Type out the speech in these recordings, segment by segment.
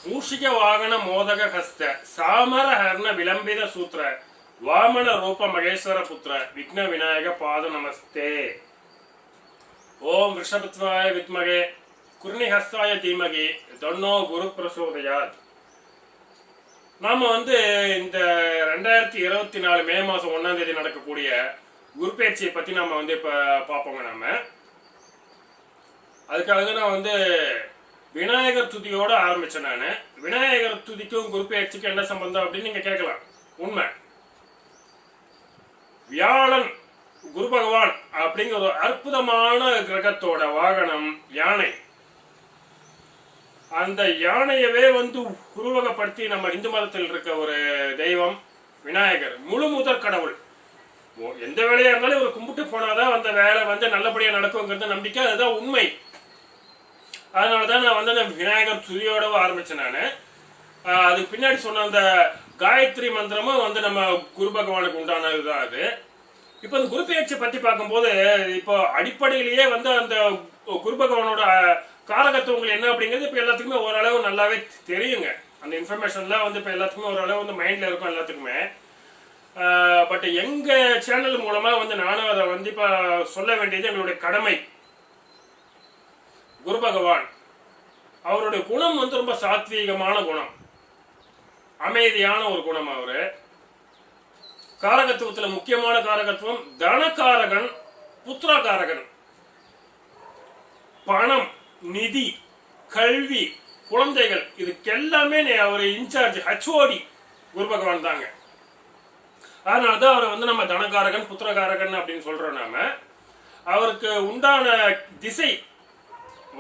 மூஷிக வாகன மோதக ஹஸ்த சாமர ஹர்ண விளம்பித சூத்திர வாமன ரூப மகேஸ்வர புத்திர விக்ன விநாயக பாத நமஸ்தே. ஓம் ரிஷபத்வாய வித்மகே குர்ணிஹஸ்தாய தீமகி தன்னோ குரு பிரசோதயாத். நாம இந்த 2024 மே மாதம் 1ஆம் தேதி நடக்கக்கூடிய குரு பயிற்சியை பற்றி நம்ம இப்போ பார்ப்போங்க. நாம அதுக்காக நான் விநாயகர் துதியோட ஆரம்பிச்சேன். நான் விநாயகர் துதிக்கும் குரு பயிற்சிக்கும் என்ன சம்பந்தம் அப்படின்னு நீங்க கேட்கலாம். உண்மை, வியாழன் குரு பகவான் அப்படிங்கிற ஒரு அற்புதமான கிரகத்தோட வாகனம் யானை. அந்த யானையவே உருவகப்படுத்தி நம்ம இந்து மதத்தில் இருக்க ஒரு தெய்வம் விநாயகர், முழு முதற் கடவுள். எந்த வேலையா இருந்தாலும் ஒரு கும்பிட்டு போனாதான் அந்த வேலை நல்லபடியா நடக்குங்கிறது நம்பிக்கை, அதுதான் உண்மை. அதனாலதான் நான் விநாயகர் துதியோட ஆரம்பிச்சேன். நான் அதுக்கு பின்னாடி சொன்ன அந்த காயத்ரி மந்திரமும் நம்ம குரு பகவானுக்கு உண்டானதுதான். அது இப்போ அந்த குரு பெயர்ச்சியை பற்றி பார்க்கும்போது இப்போ அடிப்படையிலேயே அந்த குரு பகவானோட காரகத்துவங்கள் என்ன அப்படிங்கிறது இப்போ எல்லாத்துக்குமே ஓரளவு நல்லாவே தெரியுங்க. அந்த இன்ஃபர்மேஷன்லாம் இப்போ எல்லாத்துக்குமே ஓரளவு மைண்டில் இருக்கும் எல்லாத்துக்குமே. பட் எங்கள் சேனல் மூலமாக நானும் அதை இப்போ சொல்ல வேண்டியது எங்களுடைய கடமை. குரு பகவான் அவருடைய குணம் ரொம்ப சாத்வீகமான குணம், அமைதியான ஒரு குணம். அவரு காரகத்துவத்துல முக்கியமான காரகத்துவம் தனகாரகன், புத்திரகாரகன். பணம், நிதி, கல்வி, குழந்தைகள் இதுக்கெல்லாமே அவர் இன்சார்ஜ், ஹச்ஓடி குரு பகவான் தாங்க. அதனாலதான் அவர் நம்ம தனகாரகன் புத்திரகாரகன் அப்படின்னு சொல்றோம். நாம அவருக்கு உண்டான திசை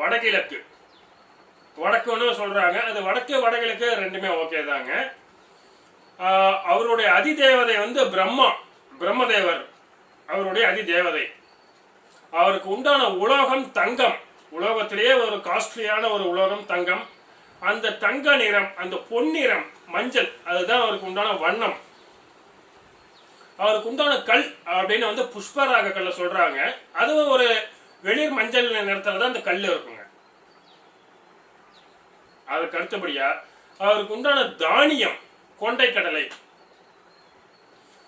வடகிழக்கு, வடக்குன்னு சொல்றாங்க. அது வடக்கு வடகிழக்கு ரெண்டுமே ஓகே தாங்க. அவருடைய அதிதேவதை பிரம்மதேவர் அவருடைய அதிதேவதை. அவருக்கு உண்டான உலோகம் தங்கம். உலோகத்திலேயே ஒரு காஸ்ட்லியான ஒரு உலோகம் தங்கம். அந்த தங்க நிறம், அந்த பொன்னிறம், மஞ்சள், அதுதான் அவருக்கு உண்டான வண்ணம். அவருக்கு உண்டான கல் அப்படின்னு புஷ்பராக கல்ல சொல்றாங்க. அதுவும் ஒரு வெளிர் மஞ்சள் நிறத்துல தான் அந்த கல் இருக்குங்க. அதுக்கு அடுத்தபடியா அவருக்கு உண்டான தானியம் கொண்டை கடலை.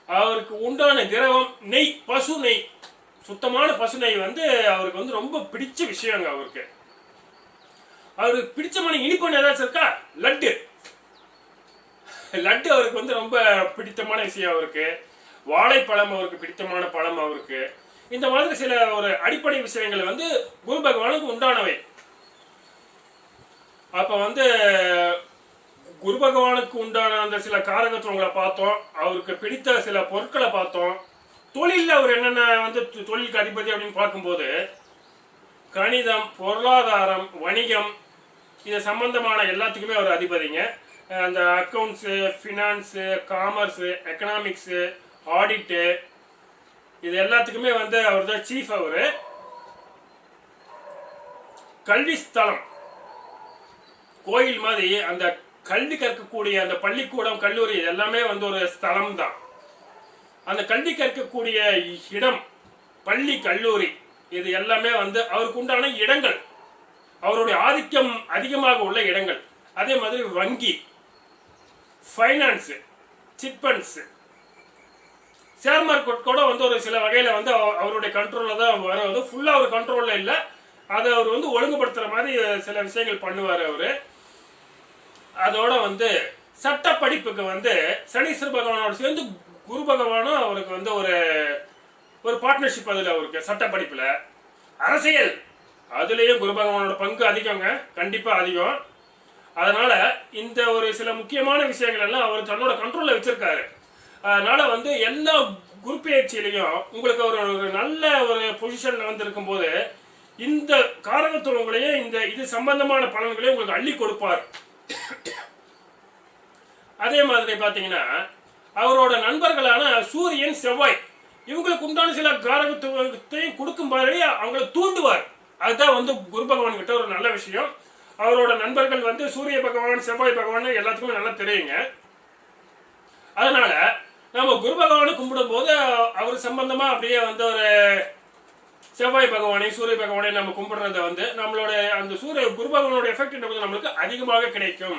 அவருக்கு உண்டான திரவம் நெய், பசு நெய், சுத்தமான பசு நெய் அவருக்கு ரொம்ப பிடிச்ச விஷயங்க. அவருக்கு பிடிச்சமான இனிப்பு ஏதாச்சும் இருக்கா? லட்டு. லட்டு அவருக்கு ரொம்ப பிடித்தமான விஷயம். அவருக்கு வாழைப்பழம் அவருக்கு பிடித்தமான பழம். அவருக்கு இந்த மாதிரி சில ஒரு அடிப்படை விஷயங்கள் குரு பகவானுக்கு உண்டானவை. அப்ப குரு பகவானுக்கு உண்டான அந்த சில காரகத்துவங்களை பார்த்தோம். அவருக்கு பிடித்த சில பொருட்களை பார்த்தோம். தொழிலில் அவர் என்னென்ன தொழிலுக்கு அதிபதி அப்படின்னு பார்க்கும்போது கணிதம், பொருளாதாரம், வணிகம் இது சம்பந்தமான எல்லாத்துக்குமே அவர் அதிபதிங்க. அந்த அக்கௌண்ட்ஸு, ஃபினான்ஸு, காமர்ஸு, எக்கனாமிக்ஸு, ஆடிட்டு இது எல்லாத்துக்குமே அவர் தான் சீஃப். அவரு கல்வி ஸ்தலம், கோயில் மாதிரி அந்த கல்வி கற்கக்கூடிய அந்த பள்ளிக்கூடம், கல்லூரி எல்லாமே ஒரு ஸ்தலம் தான். அந்த கல்வி கற்கக்கூடிய இடம், பள்ளி, கல்லூரி இது எல்லாமே அவருக்கு உண்டான இடங்கள், அவருடைய ஆதிக்கம் அதிகமாக உள்ள இடங்கள். அதே மாதிரி வங்கி, ஃபைனான்ஸ், சிட்பண்ட்ஸ், ஷேர் மார்க்கெட் கூட ஒரு சில வகையில அவருடைய கண்ட்ரோல்ல தான் வரும். ஃபுல்லா அவர் கண்ட்ரோல்ல இல்லை, அதை அவர் ஒழுங்குபடுத்துற மாதிரி சில விஷயங்கள் பண்ணுவார். அவரு அதோட சட்ட படிப்புக்கு சனீஸ்வர பகவானோட சேர்ந்து குரு பகவானும் அவருக்கு ஒரு பார்ட்னர்ஷிப். அதுல அவருக்கு சட்ட படிப்புல, அரசியல் அதுலயும் குரு பகவானோட பங்கு அதிகங்க, கண்டிப்பா அதிகம். அதனால இந்த ஒரு சில முக்கியமான விஷயங்கள் எல்லாம் அவர் தன்னோட கண்ட்ரோல்ல வச்சிருக்காரு. அதனால எல்லா குரு பயிற்சியிலையும் உங்களுக்கு ஒரு நல்ல ஒரு பொசிஷன்ல இருக்கும் போது இந்த காரகத்துவங்களையும் இது சம்பந்தமான பலன்களையும் உங்களுக்கு அள்ளி கொடுப்பார். அதே மாதிரி பாத்தீங்கன்னா அவரோட நண்பர்களான சூரியன், செவ்வாய் இவங்களுக்கு உண்டான சில காரகத்துவத்தையும் கொடுக்கும் பாரு அவங்களை தூண்டுவார். அதுதான் குரு பகவான் கிட்ட ஒரு நல்ல விஷயம். அவரோட நண்பர்கள் சூரிய பகவான், செவ்வாய் பகவான் எல்லாத்துக்குமே நல்லா தெரியுங்க. அதனால நம்ம குரு பகவானை கும்பிடும் போது அவர் சம்பந்தமா அப்படியே ஒரு செவ்வாய் பகவானை, சூரிய பகவானை நம்ம கும்பிடுறத நம்மளோட அந்த குரு பகவானோட எஃபெக்ட் நம்மளுக்கு அதிகமாக கிடைக்கும்.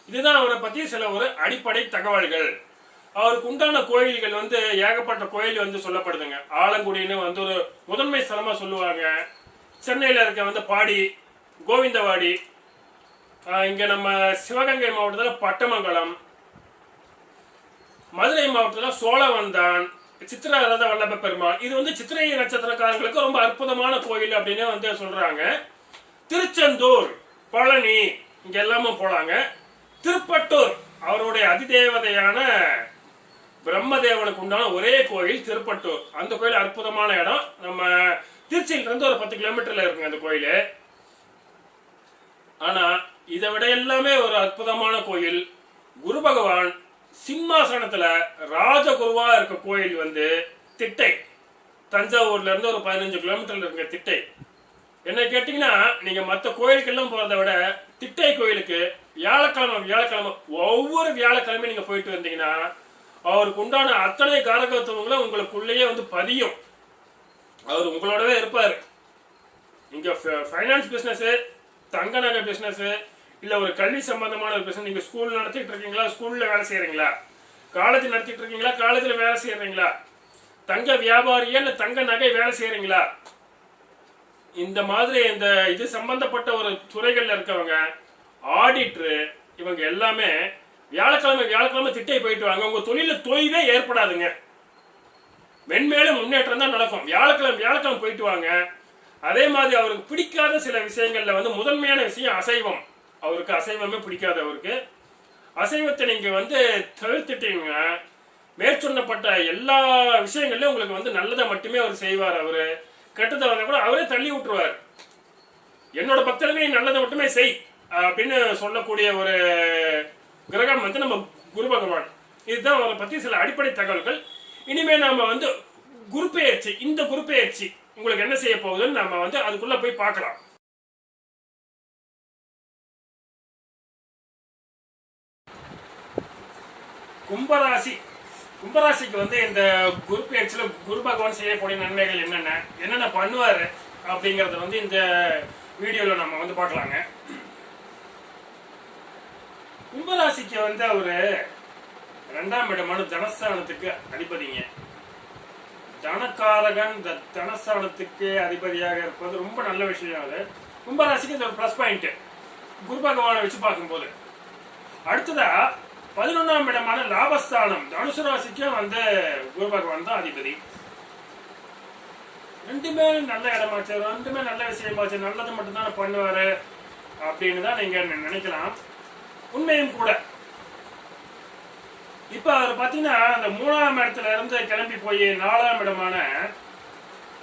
இதுதான் அவரை பத்தி சில ஒரு அடிப்படை தகவல்கள். அவருக்கு உண்டான கோயில்கள் வந்து ஏகப்பட்ட கோயில் வந்து சொல்லப்படுதுங்க. ஆலங்குடின்னு வந்து ஒரு முதன்மை ஸ்தலமா சொல்லுவாங்க. சென்னையில இருக்க வந்து பாடி, கோவிந்தவாடி, இங்க நம்ம சிவகங்கை மாவட்டத்தில் பட்டமங்கலம், மதுரை மாவட்டத்தில் சோழவந்தான், சித்திரரத வல்லப பெருமாள். இது வந்து சித்திரை நட்சத்திரக்காரங்களுக்கு ரொம்ப அற்புதமான கோயில் அப்படின்னு வந்து சொல்றாங்க. திருச்செந்தூர், பழனி இங்க எல்லாமும் போலாங்க. திருப்பட்டூர் அவருடைய அதிதேவதையான பிரம்மதேவனுக்கு உண்டான ஒரே கோயில் திருப்பட்டூர். அந்த கோயில் அற்புதமான இடம். நம்ம திருச்சியில இருந்து ஒரு 10 கிலோமீட்டர்ல இருக்குங்க அந்த கோயில். ஆனா இதை விட எல்லாமே ஒரு அற்புதமான கோயில், குரு பகவான் சிம்மாசனத்துல ராஜகுருவா இருக்க கோயில் வந்து திட்டை. தஞ்சாவூர்ல இருந்து ஒரு 15 கிலோமீட்டர்ல இருக்க திட்டை. என்ன கேட்டீங்கன்னா, நீங்க மற்ற கோயிலுக்கெல்லாம் போறதை விட திட்டை கோயிலுக்கு வியாழக்கிழமை ஒவ்வொரு வியாழக்கிழமை நீங்க போயிட்டு வந்தீங்கன்னா அவருக்கு உண்டான அத்தனை காரகத்துவங்களும் உங்களுக்குள்ளேயே வந்து பதியும். அவர் உங்களோடவே இருப்பாரு. நீங்க ஃபைனான்ஸ் பிசினஸ், தங்க நகை பிசினஸ், இல்ல ஒரு கல்வி சம்பந்தமான ஒரு பிசினஸ், நீங்க ஸ்கூல் நடத்திட்டு இருக்கீங்களா, ஸ்கூல்ல வேலை செய்யறீங்களா, காலேஜ் நடத்திட்டு இருக்கீங்களா, காலேஜ்ல வேலை செய்யறீங்களா, தங்க வியாபாரியா இல்ல தங்க நகை வேலை செய்யறீங்களா, இந்த மாதிரி இந்த இது சம்பந்தப்பட்ட ஒரு துறைகள்ல இருக்கவங்க, ஆடிட்டரு, இவங்க எல்லாமே வியாழக்கிழமை திட்டை போயிட்டு வாங்க. உங்க தொழில தொய்வே ஏற்படாதுங்க. மென்மேலும் முன்னேற்றம் தான் நடக்கும். வியாழக்கிழமை போயிட்டு வாங்க. அதே மாதிரி அவருக்கு பிடிக்காத சில விஷயங்கள்ல வந்து முதன்மையான விஷயம் அசைவம். அவருக்கு அசைவமே பிடிக்காது. அவருக்கு அசைவத்தை நீங்க வந்து தவிர்த்துட்டீங்க, மேற்சொன்னப்பட்ட எல்லா விஷயங்கள்லயும் உங்களுக்கு வந்து நல்லதை மட்டுமே அவர் செய்வார். அவரு கெட்டதை வந்தா கூட அவரே தள்ளி விட்டுருவார். என்னோட பக்தர்களே நல்லதை மட்டுமே செய் அப்படின்னு சொல்லக்கூடிய ஒரு கிரகம் வந்து நம்ம குரு பகவான். இதுதான் அவரை பத்தி சில அடிப்படை தகவல்கள். இனிமே நாம வந்து குரு பெயர்ச்சி, இந்த குரு பெயர்ச்சி உங்களுக்கு என்ன செய்ய போகுதுன்னு நம்ம வந்து அதுக்குள்ள போய் பார்க்கலாம். கும்பராசிக்கு வந்து இந்த குரு பெயர்ச்சியில குரு பகவான் செய்யக்கூடிய நன்மைகள் என்னென்ன பண்ணுவாரு அப்படிங்கறத வந்து இந்த வீடியோல நம்ம வந்து பார்க்கலாங்க. கும்பராசிக்கு வந்து அவரு 2ஆம் இடமான தனஸ்தானத்துக்கு அதிபதிங்க. தனக்காரகன் தனஸ்தானத்துக்கு அதிபதியாக இருப்பது ரொம்ப நல்ல விஷயம். அது கும்பராசிக்கு இது ஒரு பிளஸ் பாயிண்ட் குரு பகவானை வச்சு பார்க்கும்போது. அடுத்ததா 11ஆம் இடமான லாபஸ்தானம் தனுசு ராசிக்கும் வந்து குரு பகவான் தான் அதிபதி. ரெண்டுமே நல்ல இடமாச்சு, ரெண்டுமே நல்ல விஷயமாச்சு, நல்லது மட்டும்தான் பண்ணுவாரு அப்படின்னு தான் நீங்க நினைக்கலாம். உண்மையும் கூட. இப்ப அவர் பாத்தீங்கன்னா அந்த 3ஆம் இடத்துல இருந்து கிளம்பி போய் 4ஆம் இடமான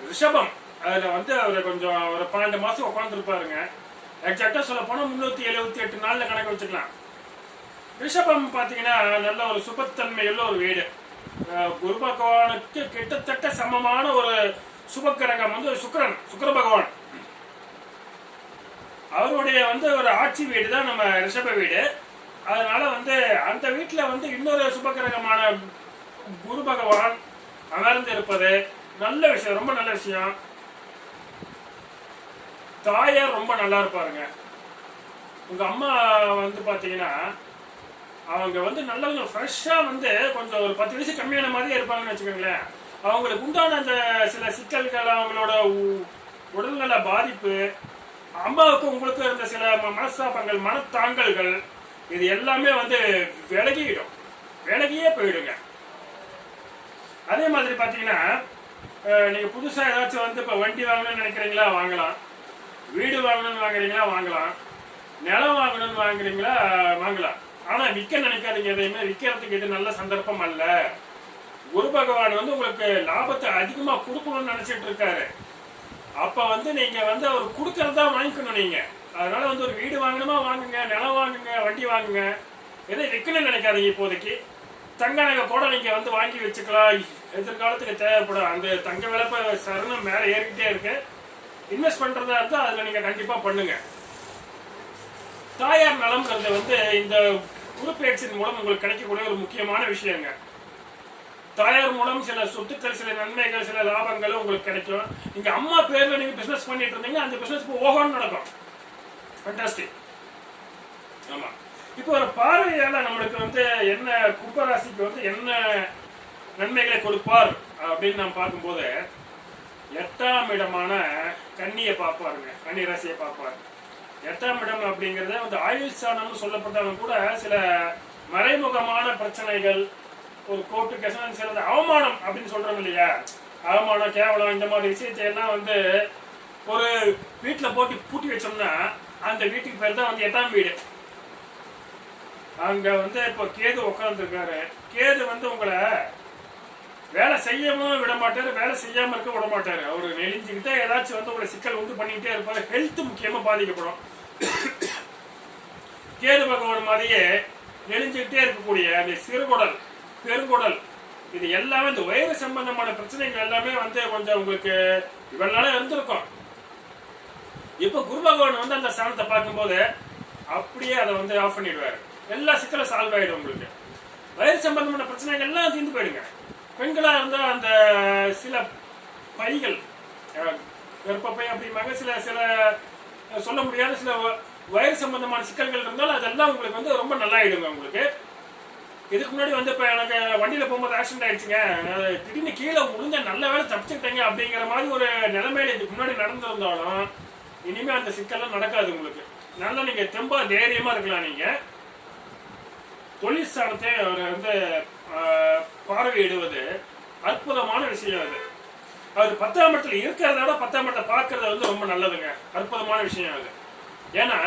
ரிஷபம், அதுல வந்து அவர் கொஞ்சம் ஒரு 12 மாசம் உட்காந்துருப்பாருங்க. எக்ஸாக்டா சொல்ல போனா 378 நாள்ல கணக்கு வச்சுக்கலாம். ரிஷபம் பாத்தீங்கன்னா நல்ல ஒரு சுபத்தன்மையுள்ள ஒரு வீடு. குரு பகவானுக்கு கிட்டத்தட்ட சமமான ஒரு சுபக்கிரகம் வந்து சுக்கிர பகவான். அவருடைய வந்து ஒரு ஆட்சி வீடு தான் நம்ம ரிஷப வீடு. அதனால வந்து அந்த வீட்டுல வந்து இன்னொரு சுபகிரகமான குரு பகவான் அமர்ந்து இருப்பது நல்ல விஷயம், ரொம்ப நல்ல விஷயம். தாயார் ரொம்ப நல்லா இருப்பாருங்க. உங்க அம்மா வந்து பாத்தீங்கன்னா அவங்க வந்து நல்ல கொஞ்சம் ஃப்ரெஷ்ஷா வந்து கொஞ்சம் ஒரு 10 வயசு கம்மியான மாதிரியே இருப்பாங்கன்னு வச்சுக்கோங்களேன். அவங்களுக்கு உண்டான அந்த சில சிக்கல்கள், அவங்களோட உடல்நல பாதிப்பு, அம்மாவுக்கு உங்களுக்கு இருந்த சில மனஸ்தாபங்கள், மனத்தாங்கல்கள், இது எல்லாமே வந்து விலகியே போயிடுங்க. அதே மாதிரி பாத்தீங்கன்னா நீங்க புதுசா ஏதாச்சும் வந்து இப்ப வண்டி வாங்கணும்னு நினைக்கிறீங்களா வாங்கலாம், வீடு வாங்கணும்னு வாங்குறீங்களா வாங்கலாம், நிலம் வாங்கணும்னு வாங்குறீங்களா வாங்கலாம். ஆனா விற்க நினைக்காதீங்க. எதையுமே விற்கிறதுக்கு இது நல்ல சந்தர்ப்பம் அல்ல. குரு பகவான் வந்து உங்களுக்கு லாபத்தை அதிகமா கொடுக்கணும்னு நினைச்சிட்டு இருக்காரு. அப்ப வந்து நீங்க வந்து அவர் கொடுக்கறதா வாங்கிக்கணும் நீங்க. அதனால வந்து ஒரு வீடு வாங்கணுமா வாங்குங்க, நிலம் வாங்குங்க, வண்டி வாங்குங்க. எதை விற்கணும்னு நினைக்காதீங்க. இப்போதைக்கு தங்க நகை கூட நீங்க வந்து வாங்கி வச்சுக்கலாம், எதிர்காலத்துக்கு தேவைப்படும். அந்த தங்க விலை சரணம் மேல ஏறிக்கிட்டே இருக்கு. இன்வெஸ்ட் பண்றதா இருந்தா அதுல நீங்க கண்டிப்பா பண்ணுங்க. தாயார் நலம்ங்கிறது வந்து இந்த குரு பெயர்ச்சியின் மூலம் உங்களுக்கு கிடைக்கக்கூடிய ஒரு முக்கியமான விஷயங்க. தாயார் மூலம் சில சொத்துக்கள், சில நன்மைகள், சில லாபங்கள் உங்களுக்கு கிடைக்கும். நீங்க அம்மா பேர்ல நீங்க பிசினஸ் பண்ணிட்டு இருந்தீங்க, அந்த பிசினஸ் ஓஹோன்னு நடக்கும். ஃபேண்டாஸ்டிக். ஆமா, இப்போ ஒரு பார்வையால நம்மளுக்கு வந்து என்ன கும்பராசிக்கு வந்து என்ன நன்மைகளை கொடுப்பார் அப்படின்னு நம்ம பார்க்கும்போது 8ஆம் இடமான கன்னியை பார்ப்பாருங்க. கன்னி ராசியை பார்ப்பார். 8ஆம் இடம் அப்படிங்கறத வந்து ஆயுள் ஸ்தானம்னு சொல்லப்பட்டாலும் கூட சில மறைமுகமான பிரச்சனைகள், ஒரு கோர்ட்டு கேஸ், சில அவமானம் அப்படின்னு சொல்றோம் இல்லையா, அவமானம் கேவலம் இந்த மாதிரி விஷயத்தை எல்லாம் வந்து ஒரு வீட்டுல போட்டு பூட்டி வச்சோம்னா அந்த வீட்டுக்கு பேர் தான் வந்து 8ஆம் வீடு. அங்க வந்து இப்போ கேது உட்கார்ந்து இருக்காரு. கேது வந்து உங்களை வேலை செய்யவும் விட மாட்டாரு, வேலை செய்யாம இருக்க விட மாட்டாரு. அவரு நெளிஞ்சுக்கிட்டே ஏதாச்சும் வந்து உங்களை சிக்கல் உண்டு பண்ணிக்கிட்டே இருப்பாரு. ஹெல்த் முக்கியமா பாதிக்கப்படும். கேது பகவான் மாதிரியே நெளிஞ்சுக்கிட்டே இருக்கக்கூடிய அந்த சிறுகுடல், பெருங்குடல், இது எல்லாமே இந்த வயிறு சம்பந்தமான பிரச்சனைகள் எல்லாமே வந்து கொஞ்சம் உங்களுக்கு இவ்வளவு நாளா இருந்திருக்கும். இப்ப குரு பகவான் வந்து அந்த ஸ்தானத்தை பார்க்கும்போது அப்படியே அதை வந்து ஆஃப் பண்ணிடுவாரு. எல்லா சிக்கலும் சால்வ் ஆயிடும். உங்களுக்கு வயிறு சம்பந்தமான பிரச்சனைகள் எல்லாம் தீர்ந்து போயிடுங்க. பெண்களா இருந்தா அந்த சில பைகள், கர்ப்பப்பை அப்படிம்பாங்க, சில சில சொல்ல முடியாத சில வயிறு சம்பந்தமான சிக்கல்கள் இருந்தாலும் அதெல்லாம் உங்களுக்கு வந்து ரொம்ப நல்லாயிடுங்க. உங்களுக்கு இதுக்கு முன்னாடி வந்து இப்ப எனக்கு வண்டியில போகும்போது ஆக்சிடென்ட் ஆயிடுச்சுங்க, திடீர்னு கீழே விழுந்த நல்ல வேலை தப்பிச்சுக்கிட்டேங்க அப்படிங்கிற மாதிரி ஒரு நிலைமையில இதுக்கு முன்னாடி நடந்திருந்தாலும் இனிமே அந்த சிக்கல்லாம் நடக்காது. உங்களுக்கு நல்லா நீங்க தெம்பா தைரியமா இருக்கலாம். நீங்க தொழில் ஸ்தானத்தை அவர் வந்து பார்வையிடுவது அற்புதமான விஷயம். அது அவர் 10ஆம் இடத்துல இருக்கிறத விட 10ஆம் இடத்தை பார்க்கறது வந்து ரொம்ப நல்லதுங்க. அற்புதமான விஷயம் அது. ஏன்னா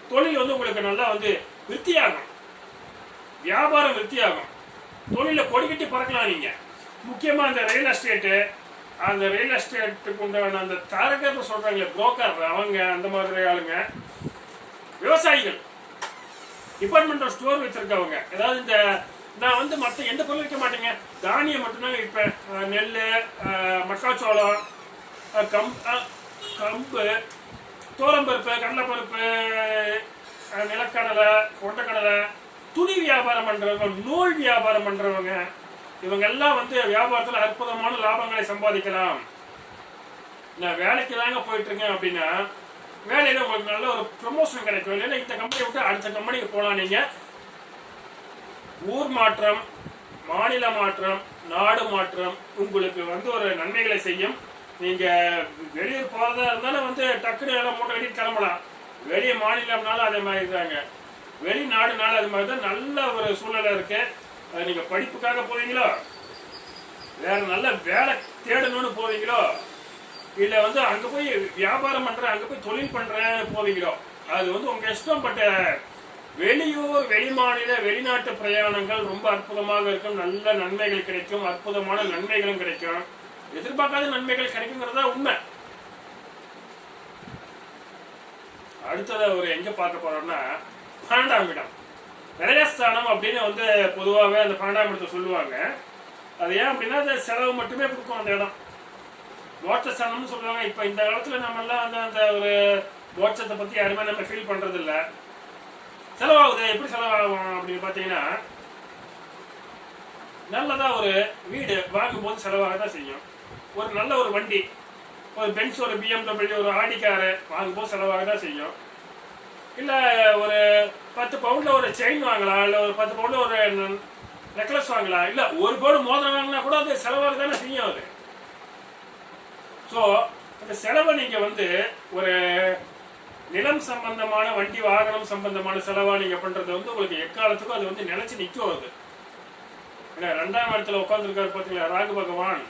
தொழில் வந்து உங்களுக்கு நல்லா வந்து விருத்தியாகும், வியாபாரம் விருத்தியாகும், தொழில கொடிக்கட்டி பறக்கலாம். நீங்க முக்கியமா அந்த ரியல் எஸ்டேட்டு, அந்த ரியல் எஸ்டேட்டுக்கு உண்டான அந்த தரகர்னு சொல்றாங்களே புரோக்கர், அவங்க அந்த மாதிரி ஆளுங்க, விவசாயிகள், டிபார்ட்மெண்டல் ஸ்டோர் வச்சிருக்கவங்க, ஏதாவது இந்த நான் வந்து மற்ற எந்த பொருள் வைக்க மாட்டேங்க, தானியம் மட்டும்தான் வைப்பேன். நெல், மக்காச்சோளம், கம்பு, தோரம்பருப்பு, கடலைப்பருப்பு, நிலக்கடலை, கொண்டக்கடலை, துணி வியாபாரம் பண்றவங்க, நூல் வியாபாரம் பண்றவங்க, இவங்க எல்லாம் வந்து வியாபாரத்தில் அற்புதமான லாபங்களை சம்பாதிக்கலாம். நான் வேலைக்கு தாங்க போயிட்டு இருக்கேன் அப்படின்னா வேலையில உங்களுக்கு நல்ல ஒரு ப்ரமோஷன் கிடைக்கும். இல்லைன்னா இந்த கம்பெனி விட்டு அடுத்த கம்பெனிக்கு போகலாம். நீங்க ஊர் மாற்றம், மாநில மாற்றம், நாடு மாற்றம் உங்களுக்கு வந்து ஒரு நன்மைகளை செய்யும். நீங்க வெளியூர் போறதா இருந்தாலும் வந்து டக்குனு எல்லாம் மூட்டை கட்டிட்டு கிளம்பலாம். வெளிய மாநிலம்னாலும் அதே மாதிரி இருக்காங்க, வெளிநாடுனாலும் அது மாதிரி தான் நல்ல ஒரு சூழ்நிலை இருக்கு. நீங்க படிப்புக்காக போவீங்களோ, வேற நல்ல வேலை தேடணும்னு போவீங்களோ, இல்ல வந்து அங்க போய் வியாபாரம் பண்றேன், அங்க போய் தொழில் பண்றேன்னு போவீங்களோ, அது வந்து உங்க இஷ்டம். பட் வெளியூர், வெளிமாநில, வெளிநாட்டு பிரயாணங்கள் ரொம்ப அற்புதமாக இருக்கும். நல்ல நன்மைகள் கிடைக்கும், அற்புதமான நன்மைகளும் கிடைக்கும், எதிர்பார்க்காத நன்மைகள் கிடைக்குங்கிறதா உண்மை. அடுத்தது ஒரு எங்க பார்க்க போறோம்னா 12ஆம் இடம், விரயஸ்தானம் அப்படின்னு வந்து பொதுவாகவே அந்த 12ஆம் இடத்தை சொல்லுவாங்க. அது ஏன் அப்படின்னா அது செலவு மட்டுமே கொடுக்கும் அந்த இடம். மோட்சஸ்தானம்னு சொல்லுவாங்க. இப்ப இந்த காலத்துல நம்ம எல்லாம் வந்து அந்த ஒரு மோட்சத்தை பத்தி யாருமே நம்ம ஃபீல் பண்றது இல்ல. செலவாகுது. எப்படி செலவாகும் அப்படின்னு பாத்தீங்கன்னா, நல்லதா ஒரு வீடு வாங்கும் போது செலவாக தான் செய்யும். ஒரு நல்ல ஒரு வண்டி, ஒரு பென்ஸ், ஒரு BMW, ஒரு ஆடி காரு வாங்கும் போது செலவாக தான் செய்யும். இல்ல ஒரு 10 பவுண்ட்ல ஒரு செயின் வாங்கலாம், இல்ல ஒரு 10 பவுண்ட்ல ஒரு நெக்லஸ் வாங்கலாம், இல்ல ஒரு பவுண்ட் மோதிரம் வாங்கினா கூட அது செலவாக தானே செய்யும். அது ஸோ அந்த செலவை நீங்க வந்து ஒரு நிலம் சம்பந்தமான, வண்டி வாகனம் சம்பந்தமான செலவா நீங்க பண்றது வந்து உங்களுக்கு எக்காலத்துக்கும் அது வந்து நினைச்சு நிற்கும். அது ஏன்னா 2ஆம் இடத்துல உட்காந்துருக்காரு பார்த்தீங்களா ராகு பகவான்,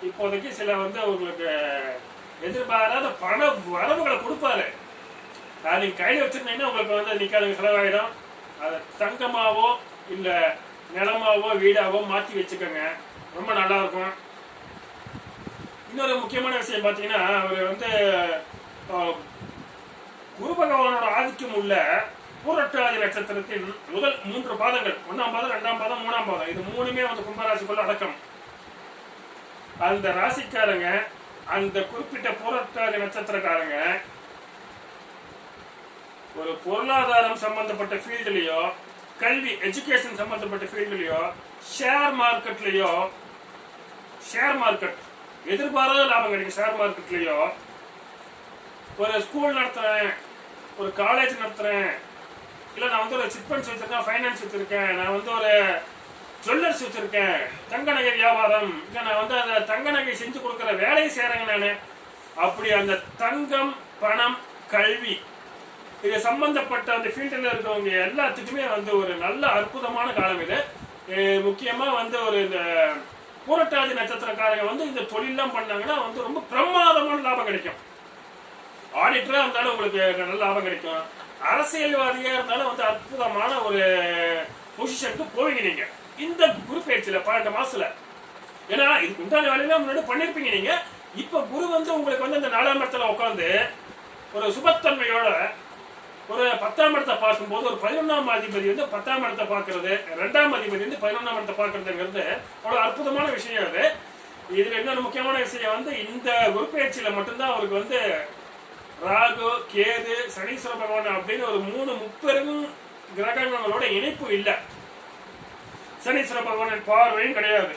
இப்போதைக்கு சில வந்து உங்களுக்கு எதிர்பாராத பண வரவுகளை கொடுப்பாரு. அது நீங்க கையில வச்சிருந்தீங்கன்னா உங்களுக்கு வந்து நிக்காதுங்க, செலவாயிடும். அதை தங்கமாவோ இல்ல நிலமாவோ வீடாவோ மாற்றி வச்சுக்கோங்க, ரொம்ப நல்லா இருக்கும். இன்னொரு முக்கியமான விஷயம் பார்த்தீங்கன்னா, அவர் வந்து குரு பகவானோட ஆதிக்கம் உள்ள பூரட்டாதி நட்சத்திரத்தின் முதல் 3 பாதங்கள், 1ஆம் பாதம், 2ஆம் பாதம், 3ஆம் பாதம், இது 3மே வந்து கும்பராசிக்குள்ள அடக்கம். அந்த ராசிக்காரங்க, அந்த குறிப்பிட்ட பூரட்டாதி நட்சத்திரக்காரங்க ஒரு பொருளாதாரம் சம்பந்தப்பட்ட ஃபீல்டுலயோ, கல்வி எஜுகேஷன் சம்பந்தப்பட்ட ஃபீல்டுலயோ, ஷேர் மார்க்கெட்லயோ, ஷேர் மார்க்கெட் எதிர்பாராத லாபம் கிடைக்கும். ஷேர் மார்க்கெட்லயோ ஒரு ஸ்கூல் நடத்துறேன், ஒரு காலேஜ் நடத்துறேன், இல்லை நான் வந்து ஒரு சிட் ஃபண்ட்ஸ் வச்சிருக்கேன், ஃபைனான்ஸ் வச்சிருக்கேன், நான் வந்து ஒரு ஜுவல்லர்ஸ் வச்சிருக்கேன், தங்க நகை வியாபாரம், இல்லை நான் வந்து அந்த தங்க நகை செஞ்சு கொடுக்குற வேலையை செய்கிறேங்க நான். அப்படி அந்த தங்கம், பணம், கல்வி இது சம்பந்தப்பட்ட அந்த ஃபீல்டில் இருக்கவங்க எல்லாத்துக்குமே வந்து ஒரு நல்ல அற்புதமான காலம் இது. முக்கியமாக வந்து ஒரு இந்த பூரட்டாதி நட்சத்திரக்காரங்க வந்து இந்த தொழிலெல்லாம் பண்ணாங்கன்னா வந்து ரொம்ப பிரமாதமான லாபம் கிடைக்கும். ஆடிட்டராக இருந்தாலும் உங்களுக்கு நல்ல லாபம் கிடைக்கும். அரசியல்வாதியாக இருந்தாலும் வந்து அற்புதமான ஒரு பொசிஷனுக்கு போவீங்க நீங்க இந்த குரு பயிற்சியில 12 மாசத்துல. ஏன்னா இதுக்கு உண்டான வேலையெல்லாம் முன்னாடி பண்ணிருப்பீங்க நீங்க. இப்ப குரு வந்து உங்களுக்கு வந்து அந்த 4ஆம் இடத்துல உட்காந்து ஒரு சுபத்தன்மையோட ஒரு 10ஆம் இடத்தை பார்க்கும்போது ஒரு 11ஆம் அதிபதி வந்து 10ஆம் இடத்தை பார்க்கறது, 2ஆம் அதிபதி வந்து 11ஆம் இடத்தை பார்க்கறதுங்கிறது அவ்வளவு அற்புதமான விஷயம். அது இதுல இன்னொரு முக்கியமான விஷயம் வந்து இந்த குரு பயிற்சியில மட்டும்தான் அவருக்கு வந்து ராகு, கேது, சனீஸ்வர பகவான் அப்படின்னு ஒரு 3 முப்பெரும் கிரகங்களோட இணைப்பு இல்லை. சனீஸ்வர பகவான் பார்வையும் கிடையாது.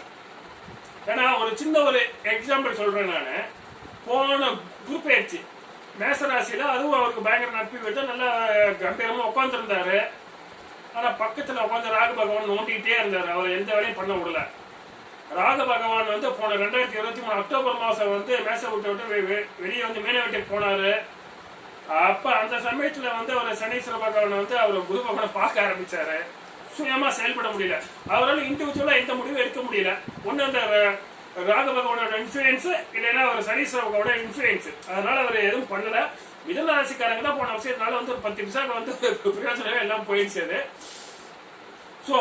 ஏன்னா ஒரு சின்ன ஒரு எக்ஸாம்பிள் சொல்றேன் நான். போன குரு பயிற்சி மேசராசியில அதுவும் அவருக்கு பயங்கர நட்பு விட்டு நல்லா கம்பீரமா உட்காந்துருந்தாரு. ஆனா பக்கத்துல உட்காந்து ராகு பகவான் நோண்டிக்கிட்டே இருந்தாரு. அவர் எந்த வேலையும் பண்ண விடல. ராகு பகவான் வந்து போன 2023 அக்டோபர் மாசம் வந்து மேச விட்டு வெளியே வந்து மீன வீட்டுக்கு போனாரு. அப்ப அந்த சமயத்துல வந்து அவர் சனீஸ்வர பகவான் வந்து அவர் குரு பகவானை பார்க்க ஆரம்பிச்சாரு. சுயமா செயல்பட முடியல. அவரால் இண்டிவிஜுவலா எந்த முடிவும் எடுக்க முடியல. ஒண்ணு அந்த ராகு பகவானோட இன்ஃபுளுன்ஸ், இல்லைன்னா ஒரு சனீஸ்வர பகவானோட இன்ஃபுளுன்ஸ். அதனால அவர் எதுவும் பண்ணல. மிதுன ராசிக்காரங்க தான் போன விஷயத்தினால வந்து ஒரு 10 நிமிஷம் வந்து பிரயோஜனம் எல்லாம் போயிடுச்சு. சோ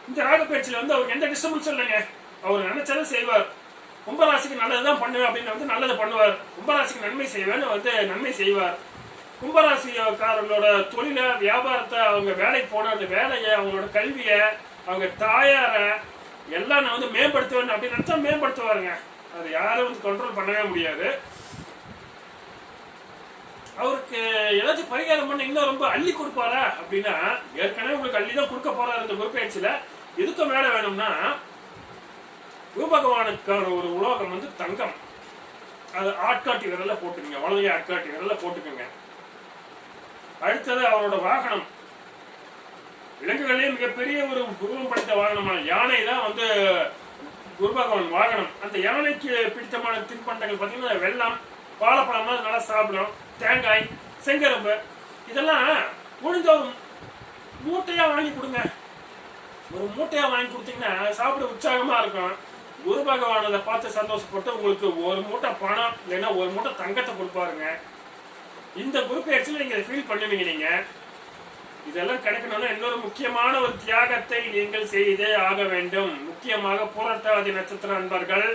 இந்த ராகு பயிற்சியில வந்து அவருக்கு எந்த டிஸ்டர்பன்ஸும் இல்லைங்க. அவர் நினைச்சதை செய்வார். கும்பராசிக்கு நல்லதுதான் பண்ணுவேன் அப்படின்னு வந்து நல்லதை பண்ணுவார். கும்பராசிக்கு நன்மை செய்வேன்னு வந்து நன்மை செய்வார். கும்பராசிக்காரங்களோட தொழில, வியாபாரத்தை, அவங்க வேலைக்கு போன அந்த வேலையை, அவங்களோட கல்வியை, அவங்க தாயார எல்லாம் நான் வந்து மேம்படுத்துவேன் அப்படின்னு நினைச்சா மேம்படுத்துவாருங்க. அது யாரும் வந்து கண்ட்ரோல் பண்ணவே முடியாது. அவருக்கு ஏதாச்சும் பரிகாரம் பண்ண இன்னும் ரொம்ப அள்ளி கொடுப்பாரா அப்படின்னா, ஏற்கனவே உங்களுக்கு அள்ளி தான் கொடுக்க போறாரு இந்த குரு பயிற்சியில. எதுக்கும் மேல வேணும்னா குரு பகவானுக்கான ஒரு உலோகம் வந்து தங்கம். அது ஆட்காட்டி விரல்ல போட்டுக்கோங்க, வலது ஆட்காட்டி விரல்ல போட்டுக்கோங்க. அடுத்தது அவரோட வாகனம், விலங்குகளே மிகப்பெரிய ஒரு உருவம் படைத்த வாகனமான யானை தான் வந்து குரு பகவான் வாகனம். அந்த யானைக்கு பிடித்தமான தின்பண்டங்கள் பார்த்தீங்கன்னா வெள்ளம், வாழைப்பழம் நல்லா சாப்பிடும், தேங்காய், செங்கரும்பு, இதெல்லாம் முடிஞ்ச ஒரு மூட்டையா வாங்கி கொடுங்க. ஒரு மூட்டையா வாங்கி கொடுத்தீங்கன்னா சாப்பிட உற்சாகமா இருக்கும். குரு பகவான் அதை பார்த்து சந்தோஷப்பட்டு உங்களுக்கு ஒரு மூட்டை பணம் இல்லைன்னா ஒரு மூட்டை தங்கத்தை கொடுப்பாருங்க. இந்த குரு பயிற்சியில நீங்க ஃபீல் பண்ணுவீங்க. நீங்க இதெல்லாம் கிடைக்கணும்னா இன்னொரு முக்கியமான ஒரு தியாகத்தை நீங்கள் செய்தே ஆக வேண்டும். முக்கியமாக பூரட்டாதி நட்சத்திர அன்பர்கள்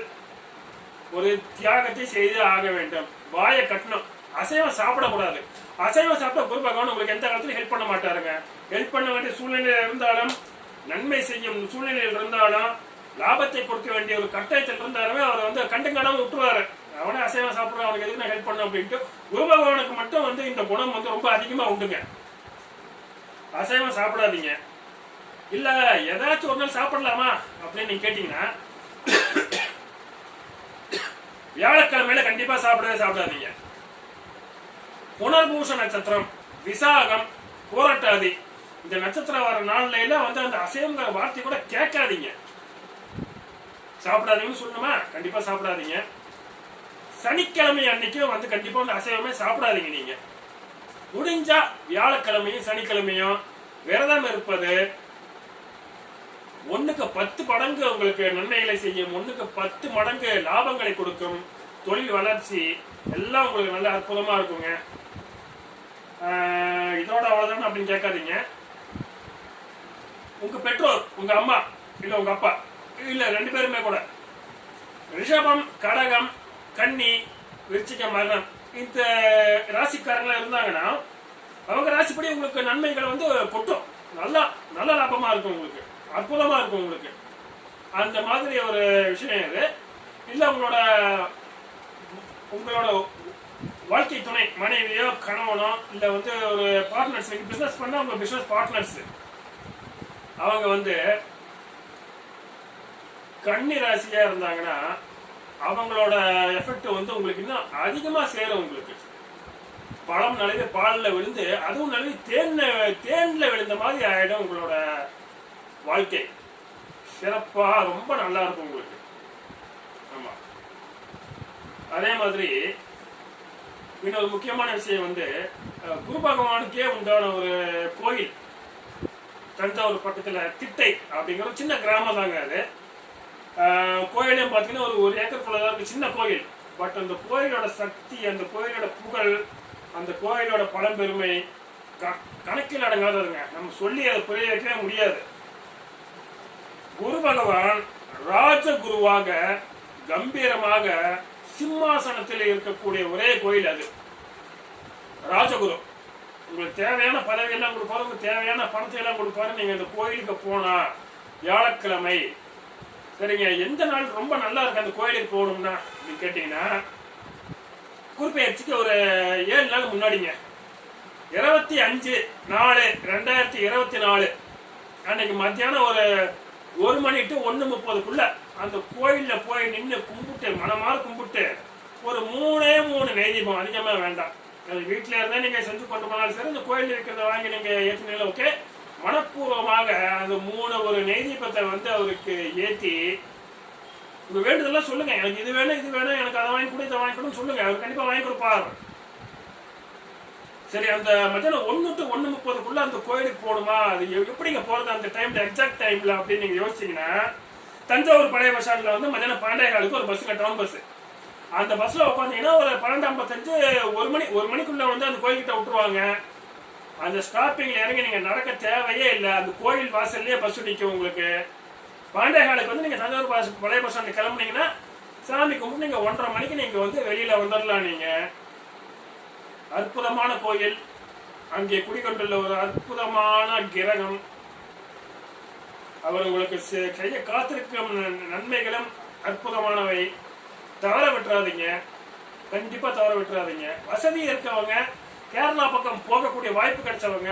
ஒரு தியாகத்தை செய்தே ஆக வேண்டும். வாயை கட்டணும். அசைவம் சாப்பிடக்கூடாது. அசைவம் சாப்பிட்டா குரு பகவான் உங்களுக்கு எந்த காலத்திலும் ஹெல்ப் பண்ண மாட்டாருங்க. ஹெல்ப் பண்ண வேண்டிய சூழ்நிலையில் இருந்தாலும், நன்மை செய்யும் சூழ்நிலையில் இருந்தாலும், லாபத்தை கொடுக்க வேண்டிய ஒரு கட்டாயத்தில் இருந்தாலுமே அவர் வந்து கண்டுக்காம விட்டுருவாரு. அவனே அசைவம் சாப்பிடுறான், அவனுக்கு எதுக்கு நான் ஹெல்ப் பண்ண அப்படின்ட்டு. குரு பகவானுக்கு மட்டும் வந்து இந்த குணம் வந்து ரொம்ப அதிகமா உண்டுங்க. அசைவம் சாப்பிடாதீங்க. இல்ல ஏதாச்சும் ஒரு நாள் சாப்பிடலாமா அப்படின்னு நீங்க கேட்டீங்கன்னா, வியாழக்கிழமையில கண்டிப்பா சாப்பிடாதீங்க. புனர்பூச நட்சத்திரம், விசாகம், போராட்டாதி இந்த நட்சத்திரம் வர நாள்ல வந்து அந்த அசைவங்கிற வார்த்தை கூட கேட்காதீங்க. சாப்பிடாதீங்கன்னு சொல்லணுமா? கண்டிப்பா சாப்பிடாதீங்க. சனிக்கிழமை அன்னைக்கும் வந்து கண்டிப்பா அந்த அசைவமே சாப்பிடாதீங்க. நீங்க முடிஞ்சா வியாழக்கிழமையும் சனிக்கிழமையும் விரதம் இருப்பது 1க்கு 10 மடங்கு உங்களுக்கு நன்மைகளை செய்யும். 1க்கு 10 மடங்கு லாபங்களை கொடுக்கும். தொழில் வளர்ச்சி எல்லாம் உங்களுக்கு நல்ல அற்புதமா இருக்குங்க. இதோட அவ்வளவுதான் அப்படின்னு கேட்காதீங்க. உங்க பெற்றோர், உங்க அம்மா இல்ல உங்க அப்பா இல்ல 2 பேருமே கூட ரிஷபம், கடகம், கன்னி, விருச்சிகம், மகரம் இந்த ராசிக்காரங்களா இருந்தாங்கன்னா அவங்க ராசிப்படி உங்களுக்கு நன்மைகள் வந்து கொட்டும். நல்ல லாபமா இருக்கும். உங்களுக்கு அற்புதமா இருக்கும். உங்களுக்கு அந்த மாதிரி ஒரு விஷயம் இது இல்ல. உங்களோட வாழ்க்கை துணை, மனைவியோ கணவனோ இல்ல வந்து ஒரு பார்ட்னர்ஸ், பிசினஸ் பண்ண உங்க பிசினஸ் பார்ட்னர்ஸ், அவங்க வந்து கன்னி ராசியா இருந்தாங்கன்னா அவங்களோட எஃபெக்ட் வந்து உங்களுக்கு இன்னும் அதிகமா சேரும். உங்களுக்கு பழம் நழுவி பாலில் விழுந்து அதுவும் நழுவி தேன்ல விழுந்த மாதிரி ஆயிடும் உங்களோட வாழ்க்கை. சிறப்பா ரொம்ப நல்லா இருக்கும் உங்களுக்கு. ஆமா. அதே மாதிரி இன்னொரு முக்கியமான விஷயம் வந்து குரு பகவானுக்கே உண்டான ஒரு கோயில் தஞ்சாவூர் பக்கத்துல திட்டை அப்படிங்கிற ஒரு சின்ன கிராமம் தாங்க அது. கோயிலையும் பார்த்தீங்கன்னா ஒரு ஏக்கருக்குள்ளதான் இருக்கு, சின்ன கோயில். பட் அந்த கோயிலோட சக்தி, அந்த கோயிலோட புகழ், அந்த கோயிலோட பழம்பெருமை கணக்கில் அடங்காததுங்க. நம்ம சொல்லி அதை புரிய வைக்கவே முடியாது. குரு பகவான் ராஜகுருவாக கம்பீரமாக சிம்மாசனத்தில் இருக்கக்கூடிய ஒரே கோயில் அது. ராஜகுரு உங்களுக்கு தேவையான பதவி எல்லாம் கொடுப்பாரு, உங்களுக்கு தேவையான பணத்தை எல்லாம் கொடுப்பாரு. நீங்க இந்த கோயிலுக்கு போனா வியாழக்கிழமை, சரிங்க, எந்த நாள் ரொம்ப நல்லா இருக்கு அந்த கோயிலுக்கு போகணும்னா அப்படின்னு கேட்டீங்கன்னா, குருப்பெயர்ச்சிக்கு ஒரு 7 நாள் முன்னாடிங்க, 25/4/2024 அன்னைக்கு மத்தியானம் ஒரு 1 மணி to 1:30 அந்த கோயில்ல போய் நின்று கும்பிட்டு, மனமாற கும்பிட்டு, ஒரு 3 நெய்தீபம், அதிகமா வேண்டாம். அது வீட்டுல இருந்தா நீங்க செஞ்சு கொண்டு போனாலும் சரி, இந்த கோயில் இருக்கிறத வாங்கி நீங்க ஏற்றினாலும் ஓகே. மனப்பூர்வமாக அந்த 3 நெய்தீபத்தை வந்து அவருக்கு ஏற்றி உங்க வேண்டுதெல்லாம் சொல்லுங்க. எனக்கு இது வேணும், இது வேணும், எனக்கு அதை வாங்கி கொடு, இதை வாங்கி கொடுன்னு சொல்லுங்க. அவர் கண்டிப்பா வாங்கி கொடுப்பாரு. சரி, அந்த மத்தியானம் 1 to 1:30 அந்த கோயிலுக்கு போகணுமா, அது எப்படிங்க போறது அந்த டைம்ல, எக்ஸாக்ட் டைம்ல அப்படின்னு நீங்க யோசிச்சீங்கன்னா, தஞ்சாவூர் பழைய பஸ் ஸ்டாண்ட்ல வந்து மத்தியானம் 12:15 ஒரு பஸ்ஸுங்க, டவுன் பஸ். அந்த பஸ்ல உட்காந்தீங்கன்னா ஒரு 12:55 1 மணிக்குள்ள வந்து அந்த கோயில்கிட்ட விட்டுருவாங்க. அந்த ஸ்டாப்பிங்ல இறங்கி நீங்க நடக்க தேவையே இல்லை. அந்த கோயில் வாசல்லே பஸ் நிற்கும் உங்களுக்கு. 12:15 வந்து நீங்க தஞ்சாவூர் பழைய பஸ் ஸ்டாண்ட் கிளம்புனீங்கன்னா சாமி கும்பிட்டு நீங்க 1:30 மணிக்கு நீங்க வந்து வெளியில வந்துடலாம். நீங்க அற்புதமான கோயில், அங்கே குடிகொண்டுள்ள ஒரு அற்புதமான கிரகம். அவர் உங்களுக்கு செய்ய காத்திருக்கும் நன்மைகளும் அற்புதமானவை. தவற விட்டுறாதீங்க, கண்டிப்பா தவற விட்டுறாதீங்க. வசதி இருக்கவங்க, கேரளா பக்கம் போகக்கூடிய வாய்ப்பு கிடைச்சவங்க,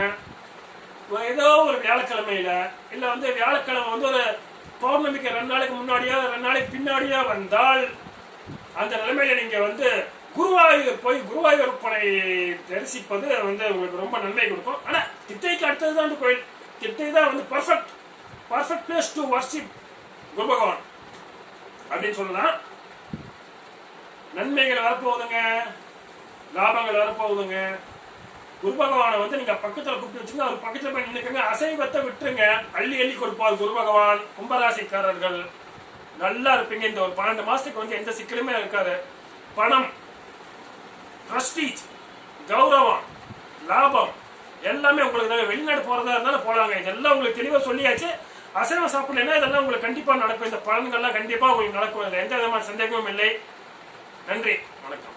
ஏதோ ஒரு வியாழக்கிழமையில இல்ல வந்து வியாழக்கிழமை வந்து ஒரு பௌர்ணமிக்கு 2 நாளைக்கு முன்னாடியோ 2 நாளைக்கு பின்னாடியோ வந்தால், அந்த நிலைமையில நீங்க வந்து குருவாயூர் போய் குருவாயூர்ப்பனை தரிசிப்பது வந்து உங்களுக்கு ரொம்ப நன்மை கொடுக்கும். ஆனா திட்டைக்கு அடுத்ததுதான் அந்த கோயில். திட்டை தான் வந்து பர்ஃபெக்ட் பிளேஸ் டு வர்ஷிப் குரு பகவான் அப்படின்னு சொல்லலாம். நன்மைகள் வரப்போகுதுங்க, லாபங்கள் வரப்போகுதுங்க. குரு பகவானை வந்து நீங்க பக்கத்துல கூப்பிட்டு வச்சுங்க, அவர் பக்கத்துல போய் நின்னுக்குங்க. அசைவத்தை விட்டுருங்க, அள்ளி கொடுப்பார் குரு பகவான். கும்பராசிக்காரர்கள் நல்லா இருப்பீங்க. இந்த ஒரு 12 மாசத்துக்கு வந்து எந்த சிக்கலுமே இருக்காது. பணம், பிரஸ்டீஜ், கௌரவம், லாபம் எல்லாமே உங்களுக்கு. வெளிநாடு போறதா இருந்தாலும் போலாங்க. இதெல்லாம் உங்களுக்கு தெளிவா சொல்லியாச்சு. அசைவம் சாப்பிடலைன்னா இதெல்லாம் உங்களுக்கு கண்டிப்பா நடக்கும். இந்த பலன்கள்லாம் கண்டிப்பா உங்களுக்கு நடக்கும். எந்த விதமான சந்தேகமும் இல்லை. நன்றி, வணக்கம்.